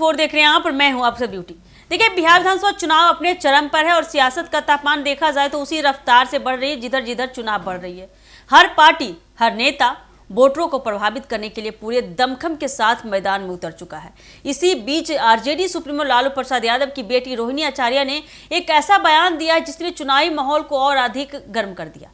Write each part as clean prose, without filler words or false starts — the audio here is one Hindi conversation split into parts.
2024 देख रहे हैं आप और मैं हूं आपसे ब्यूटी। देखिए, बिहार विधानसभा चुनाव अपने चरम पर है और सियासत का तापमान देखा जाए तो उसी रफ्तार से बढ़ रही है जिधर जिधर चुनाव बढ़ रही है। हर पार्टी, हर नेता वोटरों को प्रभावित करने के लिए पूरे दमखम के साथ मैदान में उतर चुका है। इसी बीच आरजेडी सुप्रीमो लालू प्रसाद यादव की बेटी रोहिणी आचार्य ने एक ऐसा बयान दिया है जिसने चुनावी माहौल को और अधिक गर्म कर दिया।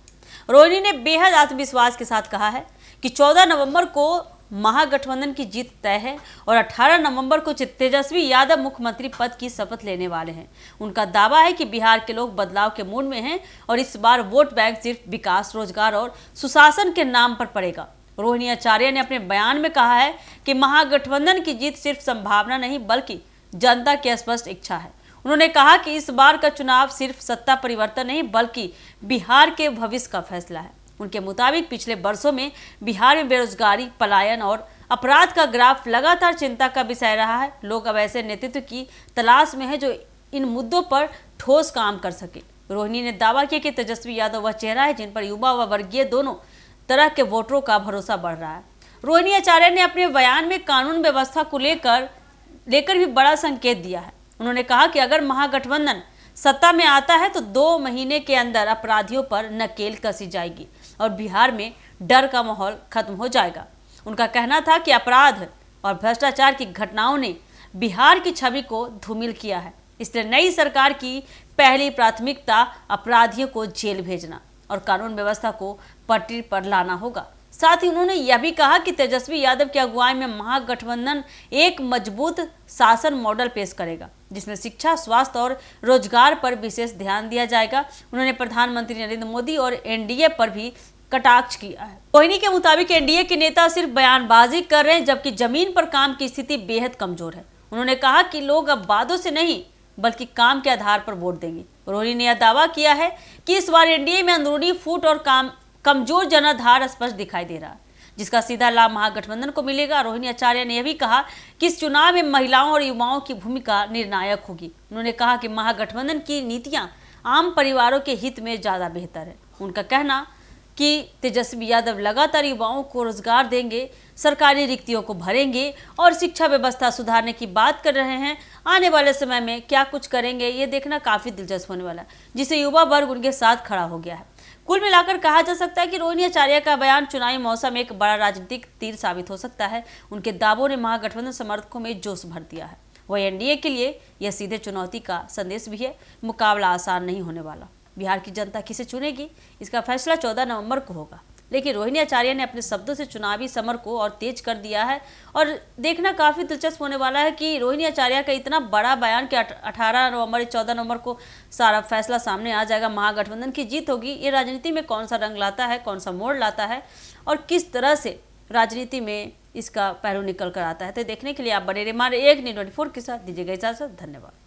रोहिणी ने बेहद आत्मविश्वास के साथ कहा है कि 14 नवंबर को महागठबंधन की जीत तय है और 18 नवंबर को तेजस्वी यादव मुख्यमंत्री पद की शपथ लेने वाले हैं। उनका दावा है कि बिहार के लोग बदलाव के मूड में हैं और इस बार वोट बैंक सिर्फ विकास, रोजगार और सुशासन के नाम पर पड़ेगा। रोहिणी आचार्य ने अपने बयान में कहा है कि महागठबंधन की जीत सिर्फ संभावना नहीं बल्कि जनता की स्पष्ट इच्छा है। उन्होंने कहा कि इस बार का चुनाव सिर्फ सत्ता परिवर्तन नहीं बल्कि बिहार के भविष्य का फैसला है। उनके मुताबिक पिछले वर्षों में बिहार में बेरोजगारी, पलायन और अपराध का ग्राफ लगातार चिंता का विषय रहा है। लोग अब ऐसे नेतृत्व की तलाश में हैं जो इन मुद्दों पर ठोस काम कर सके। रोहिणी ने दावा किया कि तेजस्वी यादव वह चेहरा है जिन पर युवा व वर्गीय दोनों तरह के वोटरों का भरोसा बढ़ रहा है। रोहिणी आचार्य ने अपने बयान में कानून व्यवस्था को लेकर भी बड़ा संकेत दिया है। उन्होंने कहा कि अगर महागठबंधन सत्ता में आता है तो 2 महीने के अंदर अपराधियों पर नकेल कसी जाएगी और बिहार में डर का माहौल खत्म हो जाएगा। उनका कहना था कि अपराध और भ्रष्टाचार की घटनाओं ने बिहार की छवि को धूमिल किया है, इसलिए नई सरकार की पहली प्राथमिकता अपराधियों को जेल भेजना और कानून व्यवस्था को पटरी पर लाना होगा। साथ ही उन्होंने यह भी कहा कि तेजस्वी यादव की अगुवाई में महागठबंधन एक मजबूत शासन मॉडल पेश करेगा जिसमें शिक्षा, स्वास्थ्य और रोजगार पर विशेष ध्यान दिया जाएगा। उन्होंने प्रधानमंत्री नरेंद्र मोदी और एनडीए पर भी कटाक्ष किया है। रोहिणी के मुताबिक एनडीए के नेता सिर्फ बयानबाजी कर रहे हैं जबकि जमीन पर काम की स्थिति बेहद कमजोर है। उन्होंने कहा कि लोग अब वादों से नहीं बल्कि काम के आधार पर वोट देंगे। रोहिणी ने यह दावा किया है कि इस बार एनडीए में अंदरूनी फूट और कमजोर जनाधार स्पष्ट दिखाई दे रहा है जिसका सीधा लाभ महागठबंधन को मिलेगा। रोहिणी आचार्य ने यह भी कहा कि इस चुनाव में महिलाओं और युवाओं की भूमिका निर्णायक होगी। उन्होंने कहा कि महागठबंधन की नीतियां आम परिवारों के हित में ज़्यादा बेहतर है। उनका कहना कि तेजस्वी यादव लगातार युवाओं को रोजगार देंगे, सरकारी रिक्तियों को भरेंगे और शिक्षा व्यवस्था सुधारने की बात कर रहे हैं। आने वाले समय में क्या कुछ करेंगे ये देखना काफ़ी दिलचस्प होने वाला है, जिससे युवा वर्ग उनके साथ खड़ा हो गया है। कुल मिलाकर कहा जा सकता है कि रोहिणी आचार्य का बयान चुनावी मौसम में एक बड़ा राजनीतिक तीर साबित हो सकता है। उनके दावों ने महागठबंधन समर्थकों में जोश भर दिया है। वह एनडीए के लिए यह सीधे चुनौती का संदेश भी है। मुकाबला आसान नहीं होने वाला। बिहार की जनता किसे चुनेगी इसका फैसला 14 नवंबर को होगा, लेकिन रोहिणी आचार्य ने अपने शब्दों से चुनावी समर को और तेज कर दिया है और देखना काफ़ी दिलचस्प होने वाला है कि रोहिणी आचार्य का इतना बड़ा बयान कि 18 नवंबर 14 नवंबर को सारा फैसला सामने आ जाएगा, महागठबंधन की जीत होगी। ये राजनीति में कौन सा रंग लाता है, कौन सा मोड़ लाता है और किस तरह से राजनीति में इसका पहलू निकल कर आता है, तो देखने के लिए आप बने रहिए हमारे एक न्यूज़ 24 के साथ। दीजिएगा इजाज़त। धन्यवाद।